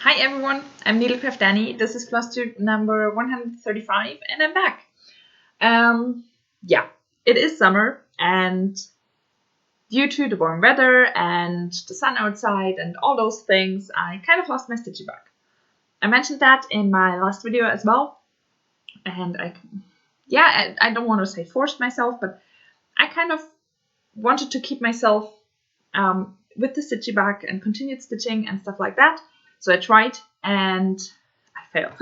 Hi everyone, I'm Needlecraft Danny. This is flosstube number 135 and I'm back. Yeah, it is summer and due to the warm weather and the sun outside and all those things, I kind of lost my stitchy bug. I mentioned that in my last video as well, and I don't want to say forced myself, but I kind of wanted to keep myself with the stitchy bug and continued stitching and stuff like that. So I tried and I failed.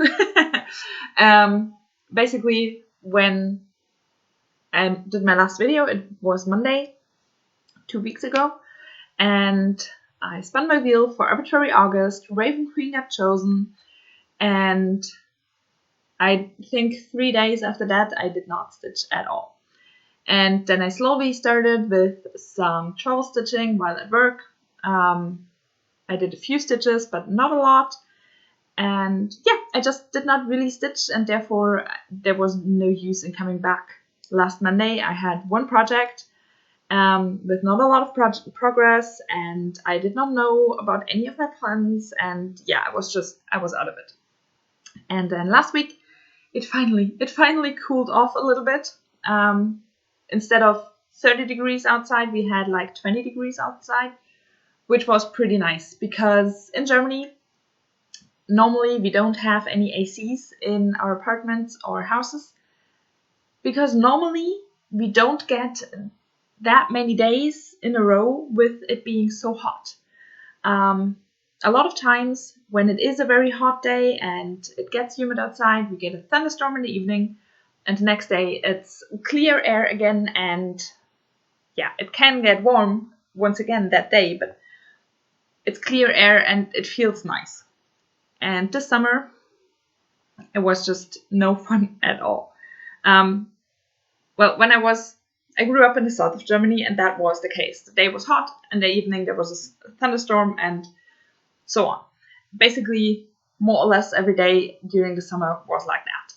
Basically, when I did my last video, it was Monday, 2 weeks ago, and I spun my wheel for arbitrary August. Raven Queen got chosen, and I think 3 days after that, I did not stitch at all. And then I slowly started with some travel stitching while at work. I did a few stitches, but not a lot. And yeah, I just did not really stitch, and therefore there was no use in coming back. Last Monday, I had one project with not a lot of progress, and I did not know about any of my plans. And yeah, I was out of it. And then last week, it finally cooled off a little bit. Instead of 30 degrees outside, we had like 20 degrees outside, which was pretty nice because in Germany, normally we don't have any ACs in our apartments or houses because normally we don't get that many days in a row with it being so hot. A lot of times when it is a very hot day and it gets humid outside, we get a thunderstorm in the evening, and the next day it's clear air again, and yeah, it can get warm once again that day, but it's clear air and it feels nice. And this summer, it was just no fun at all. Well, I grew up in the south of Germany, and that was the case. The day was hot, and the evening there was a thunderstorm, and so on. Basically, more or less every day during the summer was like that.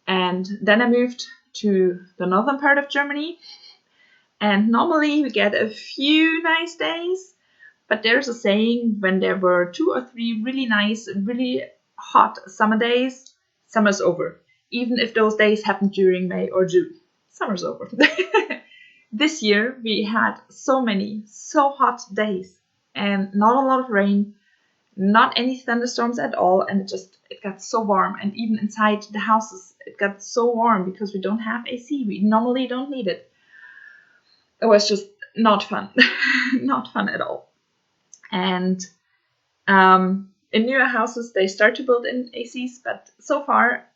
And then I moved to the northern part of Germany, and normally we get a few nice days. But there's a saying, when there were 2 or 3 really nice, really hot summer days, summer's over. Even if those days happened during May or June, summer's over. This year we had so many, so hot days and not a lot of rain, not any thunderstorms at all, and it got so warm. And even inside the houses, it got so warm because we don't have AC. We normally don't need it. It was just not fun. Not fun at all. And in newer houses, they start to build in ACs, but so far,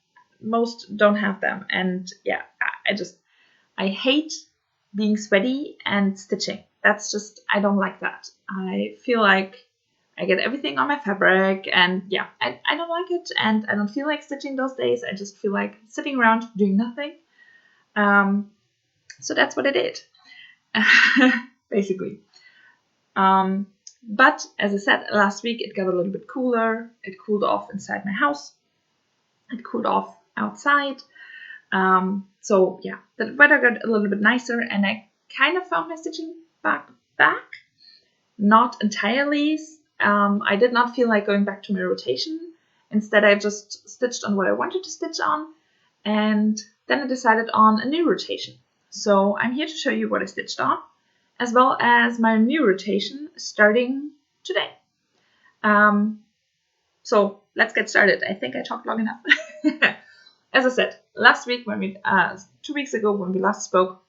most don't have them. And yeah, I hate being sweaty and stitching. I don't like that. I feel like I get everything on my fabric, and yeah, I don't like it, and I don't feel like stitching those days. I just feel like sitting around doing nothing. So that's what I did, basically. But as I said, last week it got a little bit cooler. It cooled off inside my house. It cooled off outside. So yeah, the weather got a little bit nicer, and I kind of found my stitching back. Not entirely. I did not feel like going back to my rotation. Instead, I just stitched on what I wanted to stitch on, and then I decided on a new rotation. So I'm here to show you what I stitched on, as well as my new rotation starting today. So let's get started. I think I talked long enough. As I said, last week 2 weeks ago when we last spoke,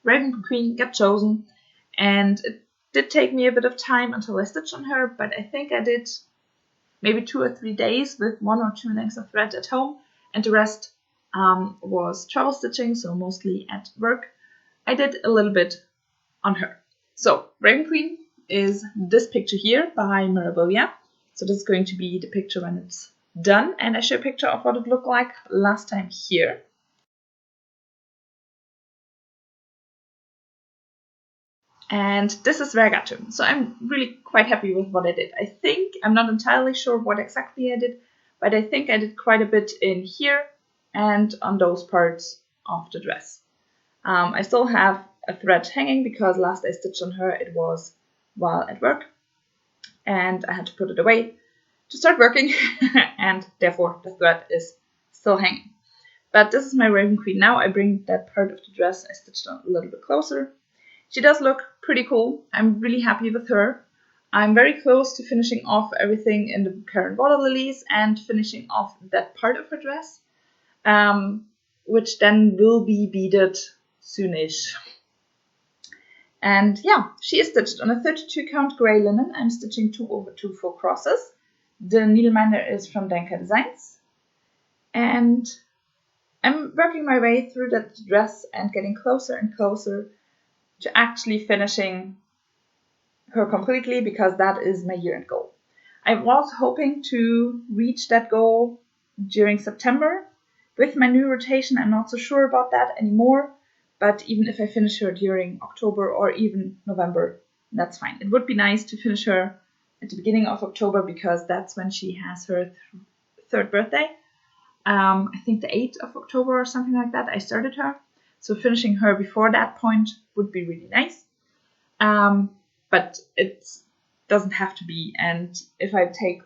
Raven Queen got chosen, and it did take me a bit of time until I stitched on her, but I think I did maybe 2 or 3 days with 1 or 2 lengths of thread at home, and the rest was travel stitching, so mostly at work. I did a little bit on her. So Raven Queen is this picture here by Mirabilia. So this is going to be the picture when it's done, and I show a picture of what it looked like last time here. And this is where I got to. So I'm really quite happy with what I did. I think, I'm not entirely sure what exactly I did, but I think I did quite a bit in here and on those parts of the dress. I still have a thread hanging because last I stitched on her it was while at work, and I had to put it away to start working and therefore the thread is still hanging. But this is my Raven Queen now. I bring that part of the dress I stitched on a little bit closer. She does look pretty cool. I'm really happy with her. I'm very close to finishing off everything in the current water lilies and finishing off that part of her dress, which then will be beaded soonish. And yeah, she is stitched on a 32 count grey linen. I'm stitching 2 over 2 full crosses. The needleminder is from Denka Designs. And I'm working my way through that dress and getting closer and closer to actually finishing her completely, because that is my year-end goal. I was hoping to reach that goal during September. With my new rotation, I'm not so sure about that anymore. But even if I finish her during October or even November, that's fine. It would be nice to finish her at the beginning of October, because that's when she has her 3rd birthday. I think the 8th of October or something like that, I started her. So finishing her before that point would be really nice. But it doesn't have to be. And if I take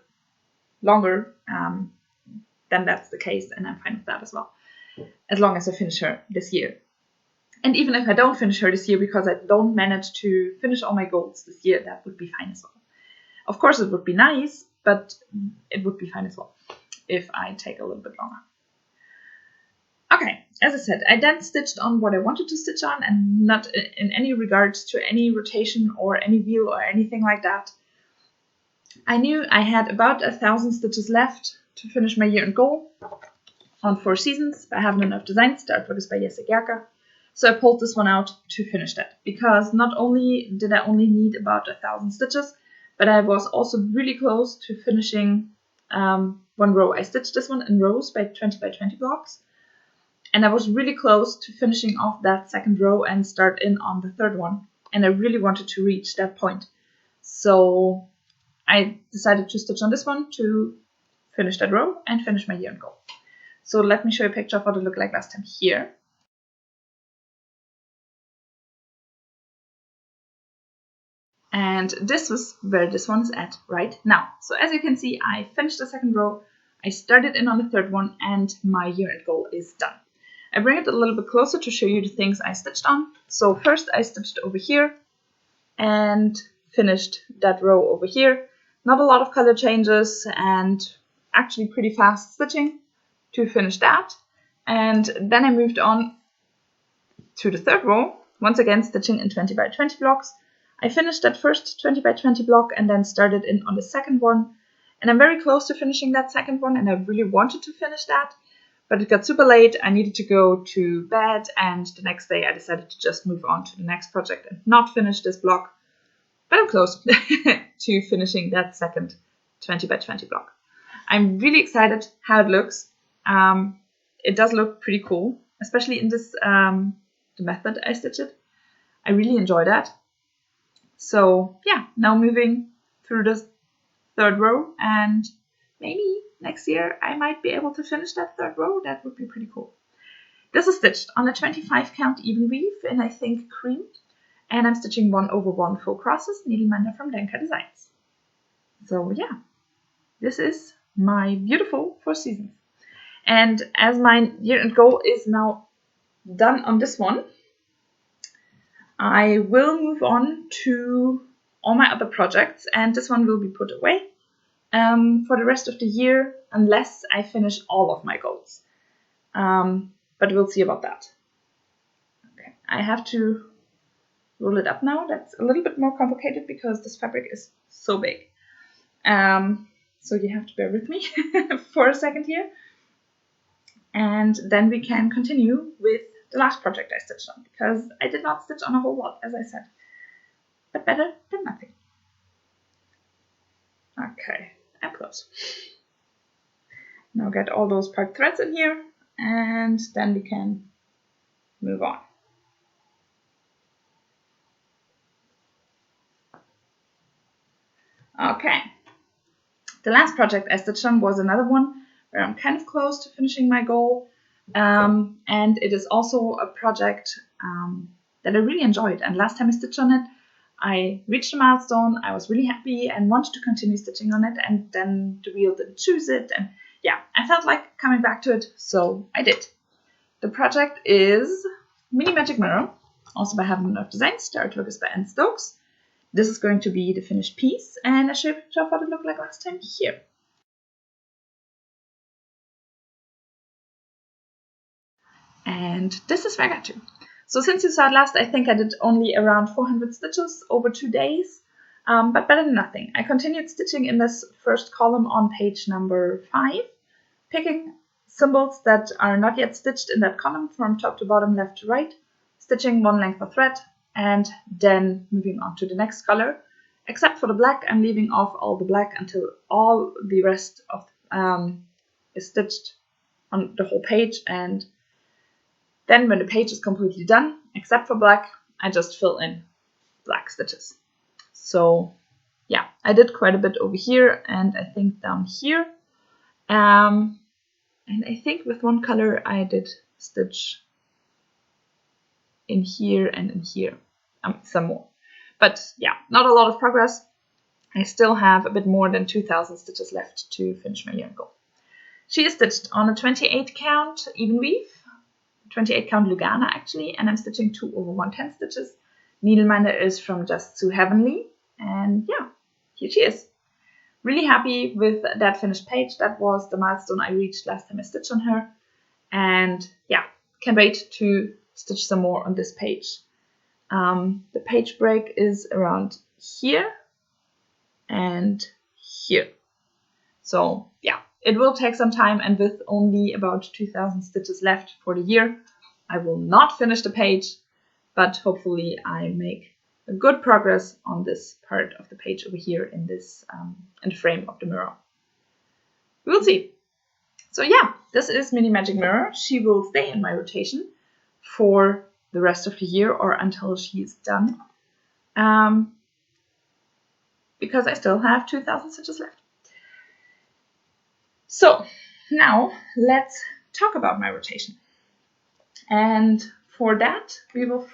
longer, then that's the case. And I'm fine with that as well, as long as I finish her this year. And even if I don't finish her this year because I don't manage to finish all my goals this year, that would be fine as well. Of course, it would be nice, but it would be fine as well if I take a little bit longer. Okay, as I said, I then stitched on what I wanted to stitch on and not in any regards to any rotation or any wheel or anything like that. I knew I had about 1,000 stitches left to finish my year-end goal on 4 seasons by Having Enough Designs. The artwork is by Jesse Gerke. So I pulled this one out to finish that, because not only did I only need about 1,000 stitches, but I was also really close to finishing one row. I stitched this one in rows by 20 by 20 blocks, and I was really close to finishing off that 2nd row and start in on the 3rd one, and I really wanted to reach that point. So I decided to stitch on this one to finish that row and finish my year-end goal. So let me show you a picture of what it looked like last time here. And this was where this one is at right now. So as you can see, I finished the 2nd row, I started in on the 3rd one, and my year-end goal is done. I bring it a little bit closer to show you the things I stitched on. So first I stitched over here and finished that row over here. Not a lot of color changes and actually pretty fast stitching to finish that. And then I moved on to the 3rd row, once again stitching in 20 by 20 blocks. I finished that first 20 by 20 block and then started in on the 2nd one. And I'm very close to finishing that 2nd one, and I really wanted to finish that. But it got super late, I needed to go to bed, and the next day I decided to just move on to the next project and not finish this block. But I'm close to finishing that 2nd 20 by 20 block. I'm really excited how it looks. It does look pretty cool, especially in this the method I stitched it. I really enjoy that. So yeah, now moving through this 3rd row, and maybe next year I might be able to finish that 3rd row. That would be pretty cool. This is stitched on a 25 count even weave in, I think, cream, and I'm stitching 1 over 1 full crosses, needleminder from Denka Designs. So yeah, this is my beautiful 4 seasons. And as my year-end goal is now done on this one, I will move on to all my other projects, and this one will be put away for the rest of the year, unless I finish all of my goals. But we'll see about that. Okay, I have to roll it up now. That's a little bit more complicated because this fabric is so big. So you have to bear with me for a second here. And then we can continue with the last project I stitched on, because I did not stitch on a whole lot, as I said. But better than nothing. Okay, I'm close. Now get all those part threads in here, and then we can move on. Okay, the last project I stitched on was another one where I'm kind of close to finishing my goal, and it is also a project that I really enjoyed. And last time I stitched on it, I reached a milestone, I was really happy and wanted to continue stitching on it, and then the wheel didn't choose it, and yeah, I felt like coming back to it, so I did. The project is Mini Magic Mirror, also by Heaven and Earth Designs. The artwork is by Anne Stokes. This is going to be the finished piece, and I show you a picture of what it looked like last time here. And this is where I got to. So since you saw it last, I think I did only around 400 stitches over 2 days, but better than nothing. I continued stitching in this first column on page number 5, picking symbols that are not yet stitched in that column from top to bottom, left to right, stitching 1 length of thread, and then moving on to the next color. Except for the black, I'm leaving off all the black until all the rest of is stitched on the whole page, and then when the page is completely done, except for black, I just fill in black stitches. So yeah, I did quite a bit over here, and I think down here. And I think with one color I did stitch in here and in here, some more. But yeah, not a lot of progress. I still have a bit more than 2,000 stitches left to finish my yarn goal. She is stitched on a 28 count even weave, 28 count Lugana actually, and I'm stitching 2 over 110 stitches. Needleminder is from Just So Heavenly, and yeah, here she is. Really happy with that finished page. That was the milestone I reached last time I stitched on her, and yeah, can't wait to stitch some more on this page. The page break is around here and here, so yeah, it will take some time, and with only about 2,000 stitches left for the year, I will not finish the page, but hopefully I make a good progress on this part of the page over here in this in the frame of the mirror. We'll see. So yeah, this is Mini Magic Mirror. She will stay in my rotation for the rest of the year or until she's done, because I still have 2,000 stitches left. So now let's talk about my rotation. And for that, we will,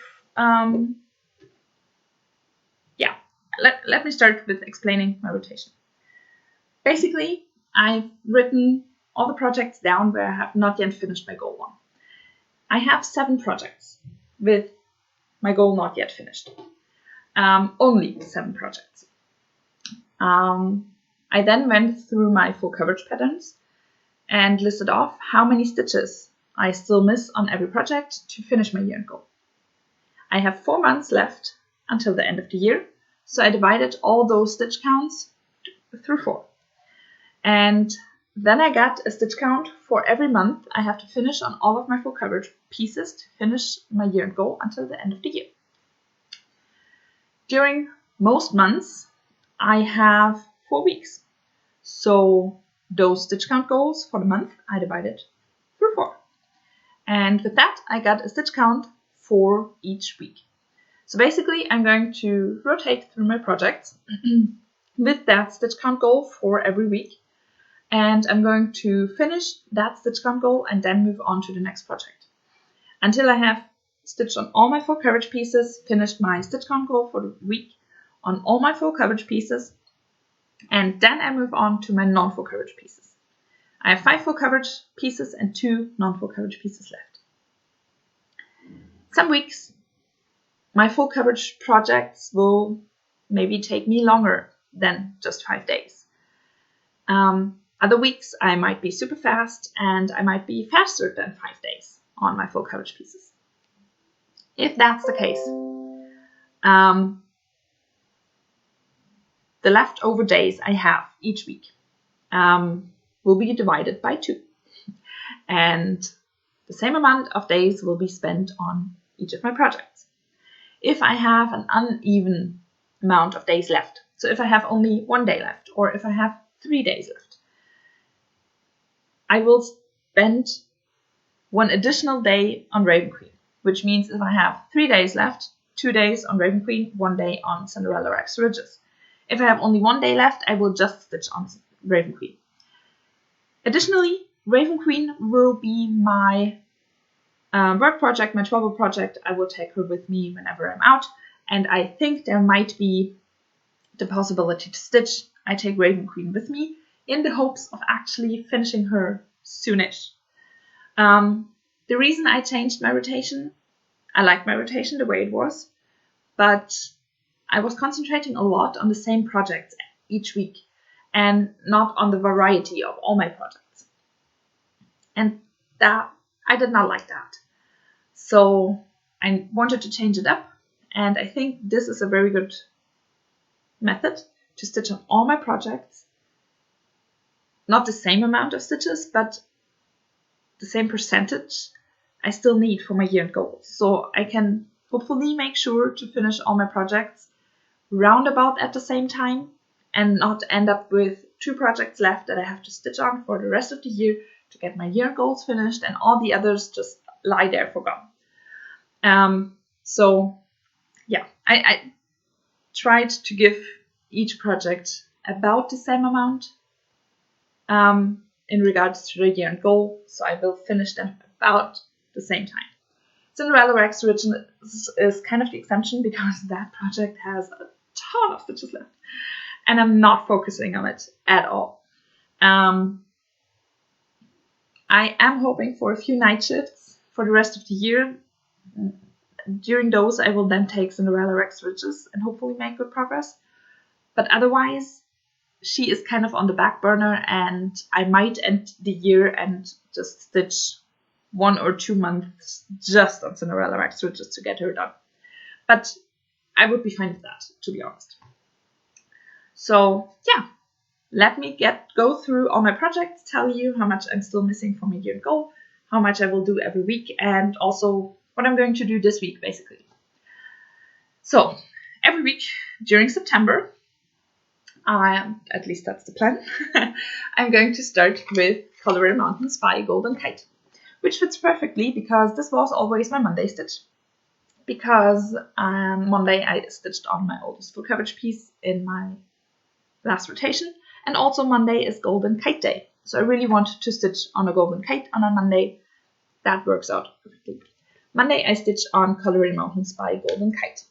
let me start with explaining my rotation. Basically, I've written all the projects down where I have not yet finished my goal 1. I have 7 projects with my goal not yet finished. Only 7 projects. I then went through my full coverage patterns and listed off how many stitches I still miss on every project to finish my yarn goal. I have 4 months left until the end of the year, so I divided all those stitch counts through 4. And then I got a stitch count for every month I have to finish on all of my full coverage pieces to finish my yarn goal until the end of the year. During most months, I have 4 weeks. So those stitch count goals for the month I divided through 4. And with that, I got a stitch count for each week. So basically, I'm going to rotate through my projects with that stitch count goal for every week. And I'm going to finish that stitch count goal and then move on to the next project. Until I have stitched on all my full coverage pieces, finished my stitch count goal for the week on all my full coverage pieces, and then I move on to my non-full coverage pieces. I have 5 full coverage pieces and 2 non-full coverage pieces left. Some weeks, my full coverage projects will maybe take me longer than just 5 days. Other weeks, I might be super fast, and I might be faster than 5 days on my full coverage pieces. If that's the case, the leftover days I have each week will be divided by 2. And the same amount of days will be spent on each of my projects. If I have an uneven amount of days left, so if I have only 1 day left, or if I have 3 days left, I will spend 1 additional day on Raven Queen, which means if I have 3 days left, 2 days on Raven Queen, 1 day on Cinderella Villages. If I have only 1 day left, I will just stitch on Raven Queen. Additionally, Raven Queen will be my work project, my travel project. I will take her with me whenever I'm out, and I think there might be the possibility to stitch I Take Raven Queen with me in the hopes of actually finishing her soonish. The reason I changed my rotation, I liked my rotation the way it was, but I was concentrating a lot on the same projects each week and not on the variety of all my projects. And that I did not like that. So I wanted to change it up, and I think this is a very good method to stitch on all my projects. Not the same amount of stitches, but the same percentage I still need for my year-end goals. So I can hopefully make sure to finish all my projects roundabout at the same time and not end up with 2 projects left that I have to stitch on for the rest of the year to get my year goals finished, and all the others just lie there forgotten. So yeah, I tried to give each project about the same amount in regards to the year-end goal, so I will finish them about the same time. Cinderella Villages is kind of the exception because that project has a ton of stitches left, and I'm not focusing on it at all. I am hoping for a few night shifts for the rest of the year. During those, I will then take Cinderella Villages and hopefully make good progress. But otherwise, she is kind of on the back burner, and I might end the year and just stitch 1 or 2 months just on Cinderella Villages to get her done. But I would be fine with that, to be honest. So yeah, let me go through all my projects, tell you how much I'm still missing for my year goal, how much I will do every week, and also what I'm going to do this week, basically. So every week during September, at least that's the plan, I'm going to start with Colorado Mountains by Golden Kite, which fits perfectly because this was always my Monday stitch. Because Monday I stitched on my oldest full coverage piece in my last rotation, and also Monday is Golden Kite Day. So I really wanted to stitch on a golden kite on a Monday. That works out perfectly. Monday I stitched on Colorado Mountains by Golden Kite.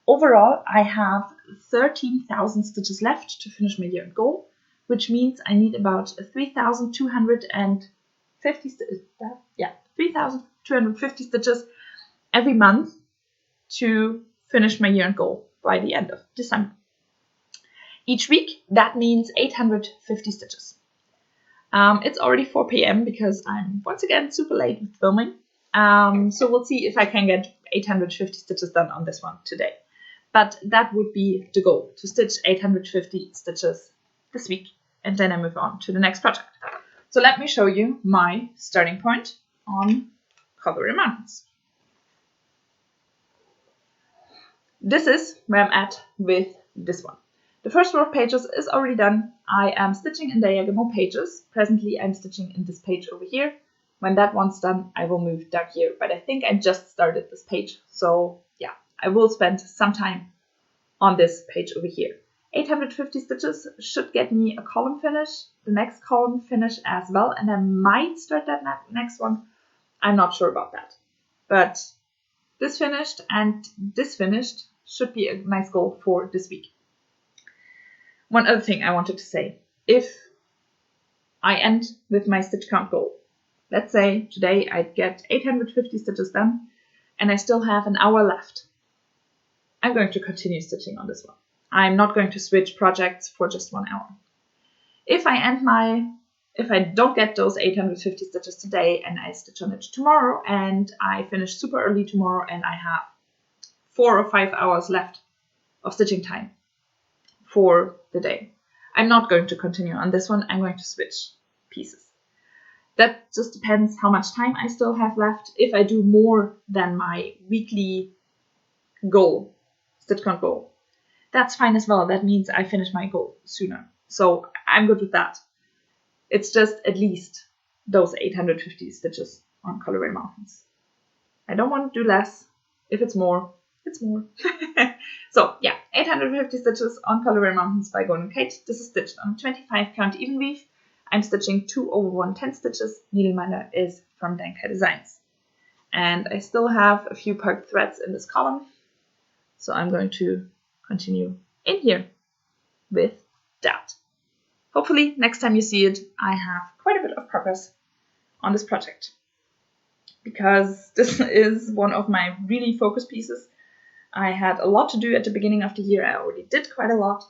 Overall, I have 13,000 stitches left to finish my year-end goal, which means I need about 3,250 stitches every month to finish my year-end goal by the end of December. Each week, that means 850 stitches. It's already 4 p.m. because I'm once again super late with filming. So we'll see if I can get 850 stitches done on this one today. But that would be the goal, to stitch 850 stitches this week, and then I move on to the next project. So let me show you my starting point on Colorado Mountains. This is where I'm at with this one. The first row of pages is already done. I am stitching in diagonal pages. Presently I'm stitching in this page over here. When that one's done, I will move down here, but I think I just started this page. So yeah, I will spend some time on this page over here. 850 stitches should get me a column finish, the next column finish as well, and I might start that next one. I'm not sure about that. But this finished and this finished should be a nice goal for this week. One other thing I wanted to say, if I end with my stitch count goal, let's say today I get 850 stitches done and I still have an hour left, I'm going to continue stitching on this one. I'm not going to switch projects for just 1 hour. If I don't get those 850 stitches today and I stitch on it tomorrow and I finish super early tomorrow and I have 4 or 5 hours left of stitching time for the day, I'm not going to continue on this one. I'm going to switch pieces. That just depends how much time I still have left. If I do more than my weekly goal, stitch count goal, that's fine as well. That means I finish my goal sooner. So I'm good with that. It's just at least those 850 stitches on Colorado Mountains. I don't want to do less. If it's more, it's more. So yeah, 850 stitches on Colorado Mountains by Golden Kite. This is stitched on 25 count even weave. I'm stitching 2 over 110 stitches. Needleminder is from Dankai Designs. And I still have a few parked threads in this column. So I'm going to continue in here with that. Hopefully next time you see it, I have quite a bit of progress on this project, because this is one of my really focus pieces. I had a lot to do at the beginning of the year. I already did quite a lot,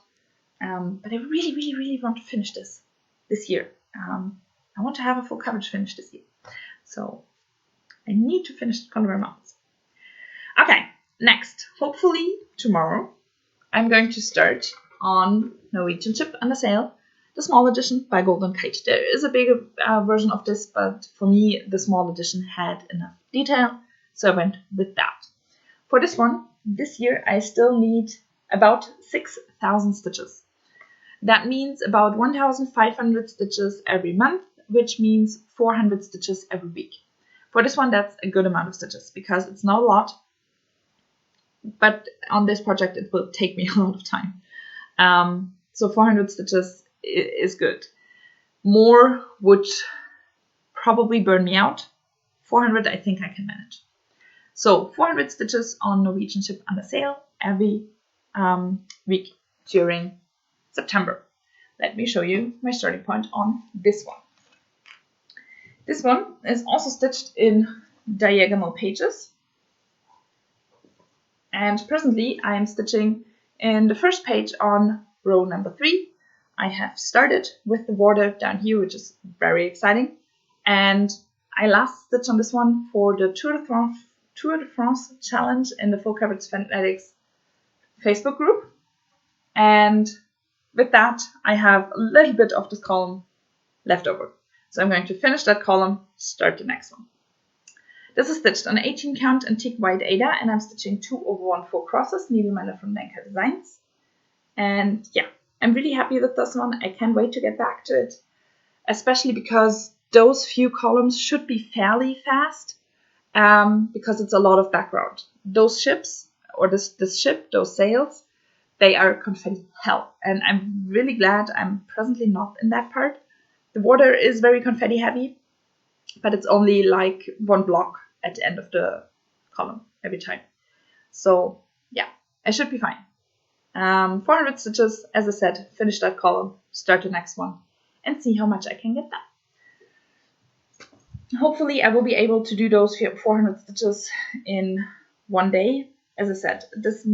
but I really, really, really want to finish this year. I want to have a full coverage finish this year. So I need to finish the Color Mountains. Okay, next, hopefully tomorrow, I'm going to start on Norwegian Ship Under Sail, the small edition by Golden Kite. There is a bigger version of this, but for me, the small edition had enough detail, so I went with that. For this one, this year, I still need about 6,000 stitches. That means about 1,500 stitches every month, which means 400 stitches every week. For this one, that's a good amount of stitches, because it's not a lot, but on this project, it will take me a lot of time. So 400 stitches is good. More would probably burn me out. 400, I think I can manage. So 400 stitches on Norwegian Ship Under Sail every week during September. Let me show you my starting point on this one. This one is also stitched in diagonal pages. And presently I am stitching in the first page on row number 3. I have started with the border down here, which is very exciting. And I last stitched on this one for the Tour de France challenge in the Full Coverage Fanatics Facebook group. And with that, I have a little bit of this column left over. So I'm going to finish that column, start the next one. This is stitched on 18 count antique white Ada, and I'm stitching 2/1 4 crosses, needleminder from Denka Designs. And yeah, I'm really happy with this one. I can't wait to get back to it, especially because those few columns should be fairly fast, because it's a lot of background. Those ships, or this ship, those sails, they are confetti hell, and I'm really glad I'm presently not in that part. The water is very confetti heavy, but it's only like one block at the end of the column every time. So yeah, I should be fine. 400 stitches, as I said, finish that column, start the next one, and see how much I can get done. Hopefully I will be able to do those 400 stitches in one day. As I said, this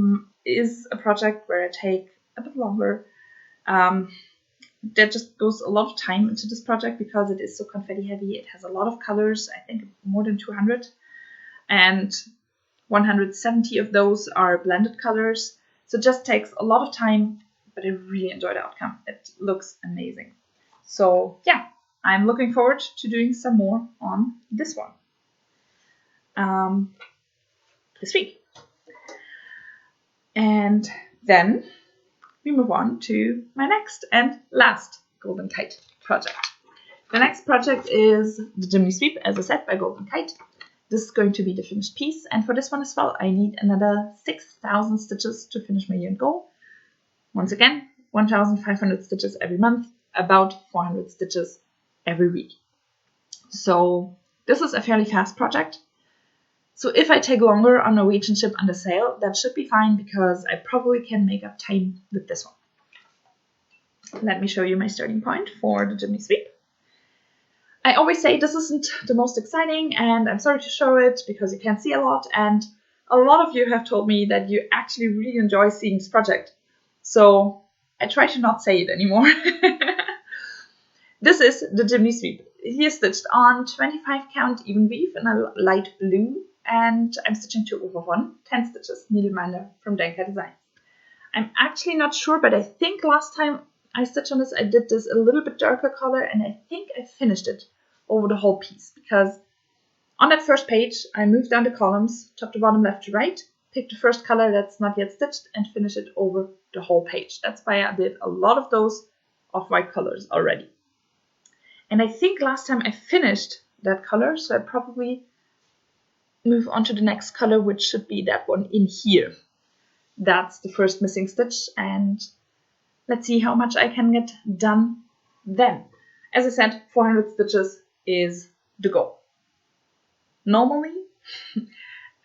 is a project where I take a bit longer. There just goes a lot of time into this project because it is so confetti heavy. It has a lot of colors, I think more than 200, and 170 of those are blended colors. So it just takes a lot of time, but I really enjoy the outcome. It looks amazing. So yeah, I'm looking forward to doing some more on this one this week. And then we move on to my next and last Golden Kite project. The next project is the Chimney Sweep, as I said, by Golden Kite. This is going to be the finished piece, and for this one as well, I need another 6,000 stitches to finish my year goal. Once again, 1,500 stitches every month, about 400 stitches every week. So this is a fairly fast project. So if I take longer on Norwegian Ship Under Sail, that should be fine, because I probably can make up time with this one. Let me show you my starting point for the Chimney Sweep. I always say this isn't the most exciting, and I'm sorry to show it because you can't see a lot, and a lot of you have told me that you actually really enjoy seeing this project. So I try to not say it anymore. This is the Chimney Sweep. He is stitched on 25 count even weave in a light blue, and I'm stitching 2/1, 10 stitches, needleminder from Denka Designs. I'm actually not sure, but I think last time I stitched on this, I did this a little bit darker color, and I think I finished it over the whole piece, because on that first page, I moved down the columns, top to bottom, left to right, picked the first color that's not yet stitched, and finish it over the whole page. That's why I did a lot of those off-white colors already. And I think last time I finished that color, so I probably move on to the next color, which should be that one in here. That's the first missing stitch, and let's see how much I can get done then. As I said, 400 stitches is the goal. Normally,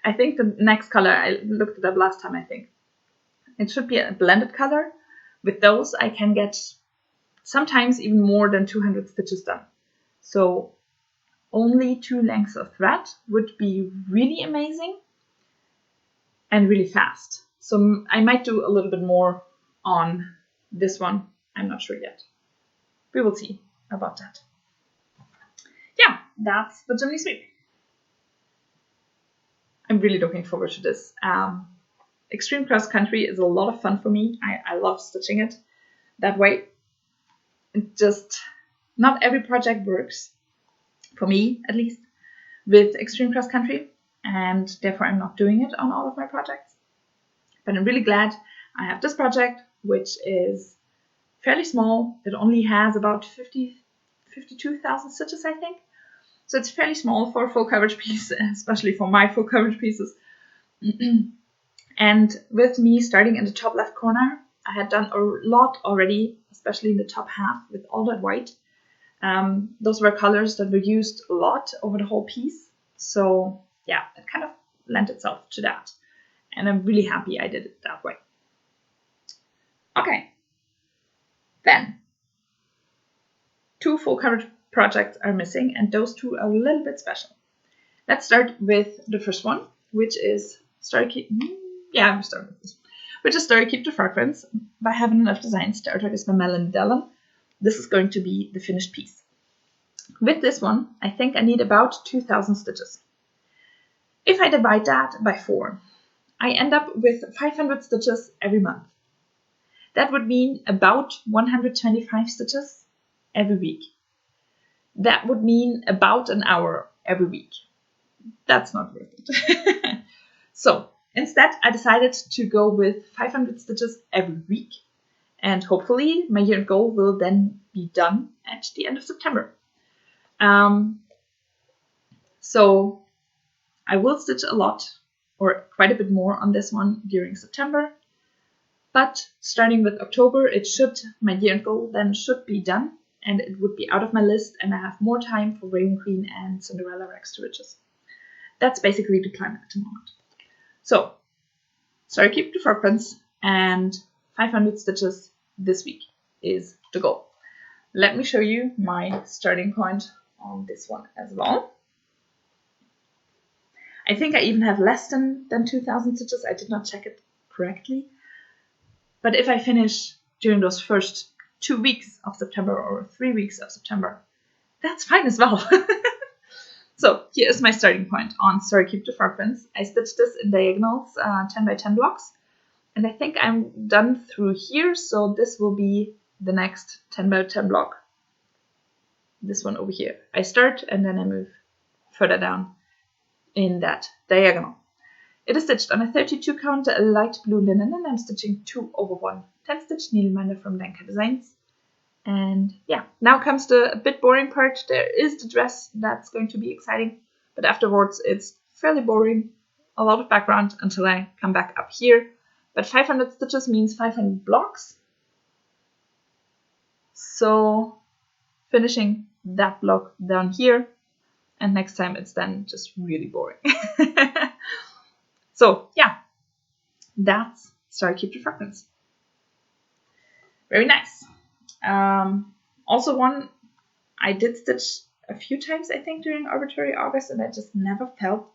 I think the next color, I looked it up last time, I think, It should be a blended color. With those, I can get sometimes even more than 200 stitches done. So only 2 lengths of thread would be really amazing and really fast. So I might do a little bit more on this one. I'm not sure yet. We will see about that. Yeah, that's the Chimney Sweep. I'm really looking forward to this. Extreme cross country is a lot of fun for me. I love stitching it that way. It just, not every project works, for me at least, with extreme cross country, and therefore I'm not doing it on all of my projects. But I'm really glad I have this project, which is fairly small. It only has about 52,000 stitches, I think. So it's fairly small for a full coverage piece, especially for my full coverage pieces. And with me starting in the top left corner, I had done a lot already, especially in the top half with all that white. Those were colors that were used a lot over the whole piece. So yeah, it kind of lent itself to that. And I'm really happy I did it that way. Okay. Then 2 full coverage projects are missing, and those 2 are a little bit special. Let's start with the first one, which is Keep the Fragrance by Heaven Enough Designs. The artwork is by Melanie Dellen. This is going to be the finished piece. With this one, I think I need about 2,000 stitches. If I divide that by 4, I end up with 500 stitches every month. That would mean about 125 stitches every week. That would mean about an hour every week. That's not worth it. So instead, I decided to go with 500 stitches every week. And hopefully my year goal will then be done at the end of September. So I will stitch a lot, or quite a bit more on this one during September. But starting with October, my year goal then should be done, and it would be out of my list, and I have more time for Raven Queen and Cinderella Villages. That's basically the plan at the moment. So, Keep the Fragrance and 500 stitches this week is the goal. Let me show you my starting point on this one as well. I think I even have less than 2,000 stitches. I did not check it correctly. But if I finish during those first 2 weeks of September or 3 weeks of September, that's fine as well. So here is my starting point on Keep the Fragrance. I stitched this in diagonals, 10 by 10 blocks. And I think I'm done through here, so this will be the next 10 by 10 block. This one over here. I start and then I move further down in that diagonal. It is stitched on a 32 count light blue linen, and I'm stitching 2/1 10-stitch needleminder from Lenka Designs. And yeah, now comes the a bit boring part. There is the dress that's going to be exciting, but afterwards it's fairly boring, a lot of background until I come back up here. But 500 stitches means 500 blocks. So finishing that block down here, and next time it's then just really boring. So yeah, that's Keep the Fragrance. Very nice. Also one I did stitch a few times, I think, during Arbitrary August, and I just never felt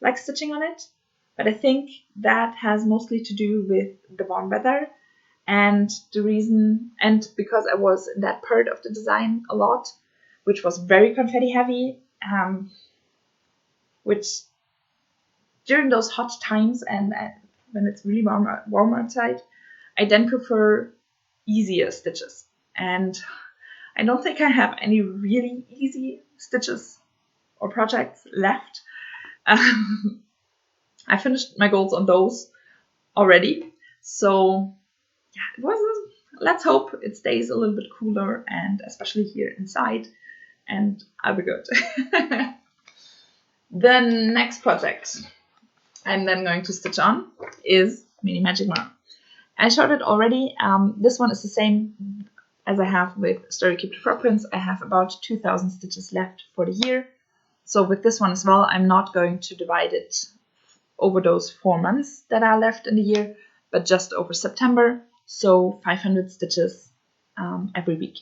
like stitching on it. But I think that has mostly to do with the warm weather and the reason, and because I was in that part of the design a lot, which was very confetti heavy, which during those hot times and when it's really warm outside, I then prefer easier stitches. And I don't think I have any really easy stitches or projects left. I finished my goals on those already. So yeah, let's hope it stays a little bit cooler, and especially here inside, and I'll be good. The next project I'm then going to stitch on is Mini Magic Mirror. I showed it already. This one is the same as I have with Keep the Fragrance. I have about 2,000 stitches left for the year. So with this one as well, I'm not going to divide it over those 4 months that are left in the year, but just over September, so 500 stitches every week.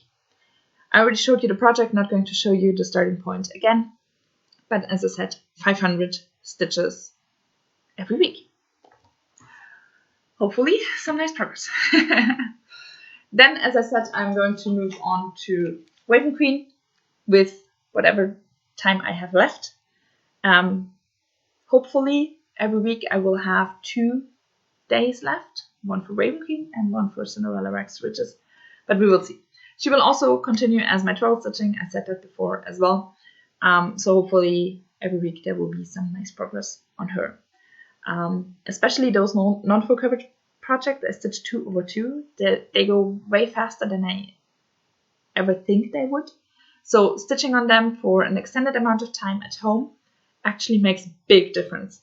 I already showed you the project, not going to show you the starting point again, but as I said, 500 stitches every week. Hopefully some nice progress. Then, as I said, I'm going to move on to Raven Queen with whatever time I have left. Hopefully every week I will have 2 days left, one for Raven Queen and one for Cinderella Villages, but we will see. She will also continue as my twill stitching, I said that before as well. So hopefully every week there will be some nice progress on her. Especially those non-full coverage projects I stitch 2 over 2, they go way faster than I ever think they would. So stitching on them for an extended amount of time at home actually makes a big difference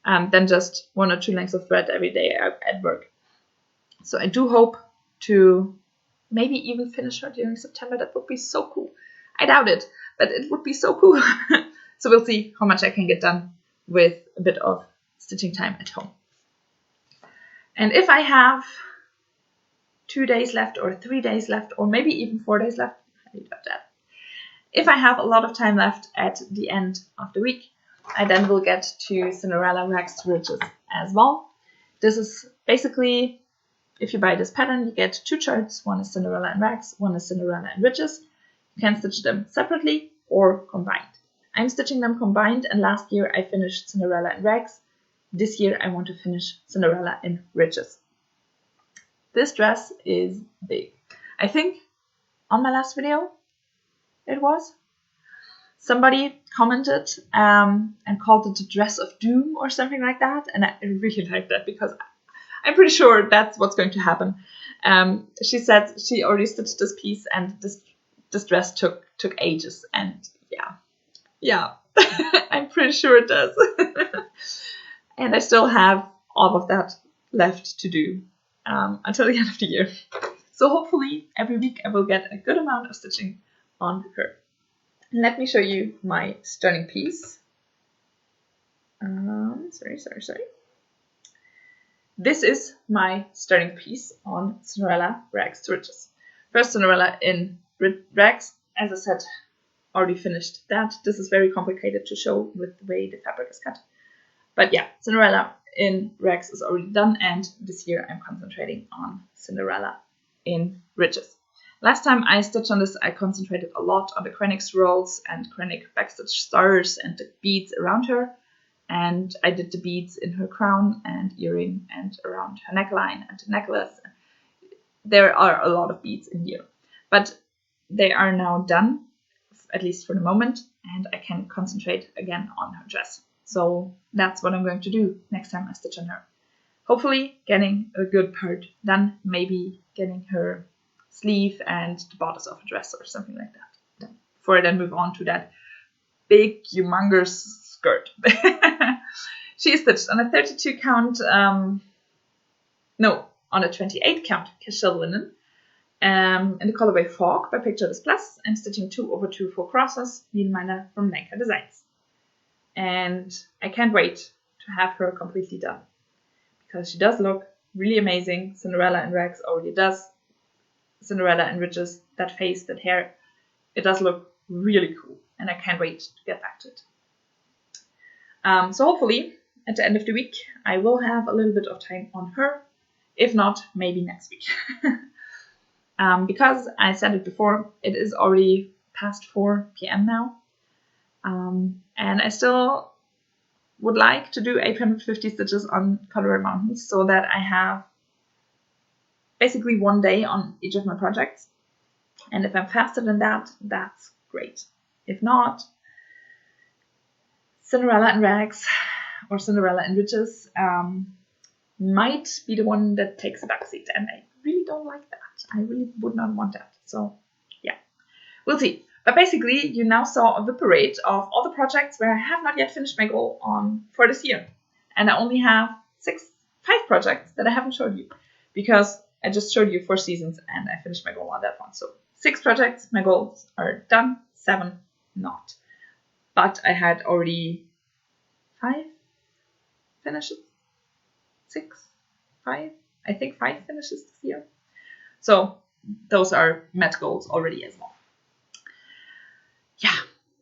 than just 1 or 2 lengths of thread every day at work. So I do hope to maybe even finish her during September. That would be so cool. I doubt it, but it would be so cool. So we'll see how much I can get done with a bit of stitching time at home. And if I have 2 days left or 3 days left or maybe even 4 days left, I love that. If I have a lot of time left at the end of the week, I then will get to Cinderella Villages as well. This is basically, if you buy this pattern, you get 2 charts. One is Cinderella and Rags, one is Cinderella and Riches. You can stitch them separately or combined. I'm stitching them combined, and last year I finished Cinderella and Rags. This year I want to finish Cinderella in Riches. This dress is big. I think on my last video it was, somebody commented and called it the dress of doom or something like that, and I really like that because I'm pretty sure that's what's going to happen. She said she already stitched this piece and this dress took ages, and yeah, I'm pretty sure it does. And I still have all of that left to do until the end of the year. So hopefully every week I will get a good amount of stitching on her. Let me show you my starting piece. Sorry. This is my starting piece on Cinderella Rags to Riches. First Cinderella in Rags, as I said, already finished that. This is very complicated to show with the way the fabric is cut. But yeah, Cinderella in Rags is already done, and this year I'm concentrating on Cinderella in Riches. Last time I stitched on this, I concentrated a lot on the Krennic rolls and Krennic backstitch stars and the beads around her. And I did the beads in her crown and earring and around her neckline and the necklace. There are a lot of beads in here, but they are now done, at least for the moment, and I can concentrate again on her dress. So that's what I'm going to do next time I stitch on her. Hopefully getting a good part done, maybe getting her sleeve and the bodice of a dress or something like that. Before I then move on to that big, humongous skirt. She is stitched on a 32 count, on a 28 count casual linen in the colorway Fog by Picture This Plus. I'm stitching 2 over 2 full crosses, needleminder from Lenka Designs. And I can't wait to have her completely done because she does look really amazing. Cinderella in Rags already does. Cinderella in Riches, that face, that hair, it does look really cool, and I can't wait to get back to it. So hopefully at the end of the week I will have a little bit of time on her. If not, maybe next week. Because I said it before, it is already past 4 p.m. now. And I still would like to do 850 stitches on Colorado Mountains so that I have basically 1 day on each of my projects. And if I'm faster than that, that's great. If not, Cinderella in Rags or Cinderella in Riches might be the one that takes a backseat, and I really don't like that. I really would not want that. So yeah, we'll see. But basically, you now saw a parade of all the projects where I have not yet finished my goal on for this year. And I only have 5 projects that I haven't showed you because I just showed you 4 seasons and I finished my goal on that one. So 6 projects, my goals are done, 7 not. But I had already 5 finishes, 6, I think 5 finishes this year. So those are met goals already as well. Yeah,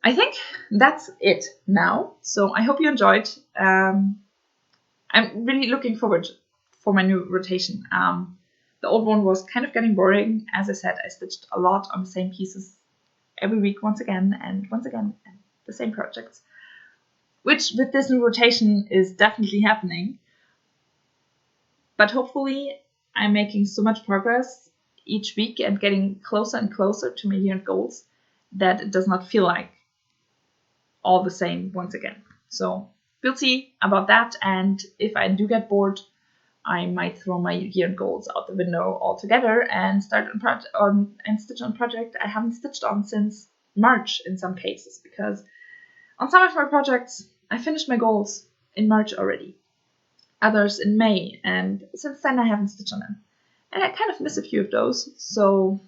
I think that's it now. So I hope you enjoyed. I'm really looking forward for my new rotation. The old one was kind of getting boring. As I said, I stitched a lot on the same pieces every week once again and the same projects, which with this new rotation is definitely happening. But hopefully I'm making so much progress each week and getting closer and closer to my year-end goals that it does not feel like all the same once again. So we'll see about that, and if I do get bored, I might throw my year-end goals out the window altogether and start and stitch on a project I haven't stitched on since March in some cases, because on some of my projects I finished my goals in March already, others in May, and since then I haven't stitched on them. And I kind of miss a few of those, so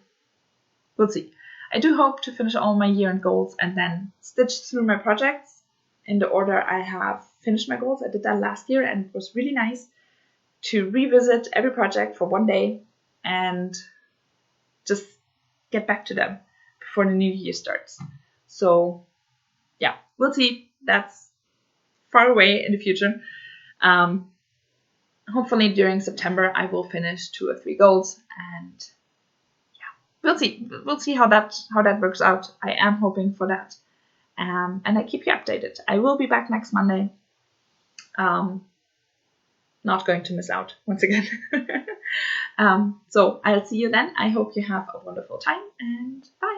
we'll see. I do hope to finish all my year-end goals and then stitch through my projects in the order I have finished my goals. I did that last year and it was really nice to revisit every project for one day and just get back to them before the new year starts. So yeah, we'll see. That's far away in the future. Hopefully during September I will finish 2 or 3 goals, and we'll see. We'll see how that works out. I am hoping for that, and I keep you updated. I will be back next Monday. Not going to miss out once again. So I'll see you then. I hope you have a wonderful time, and bye.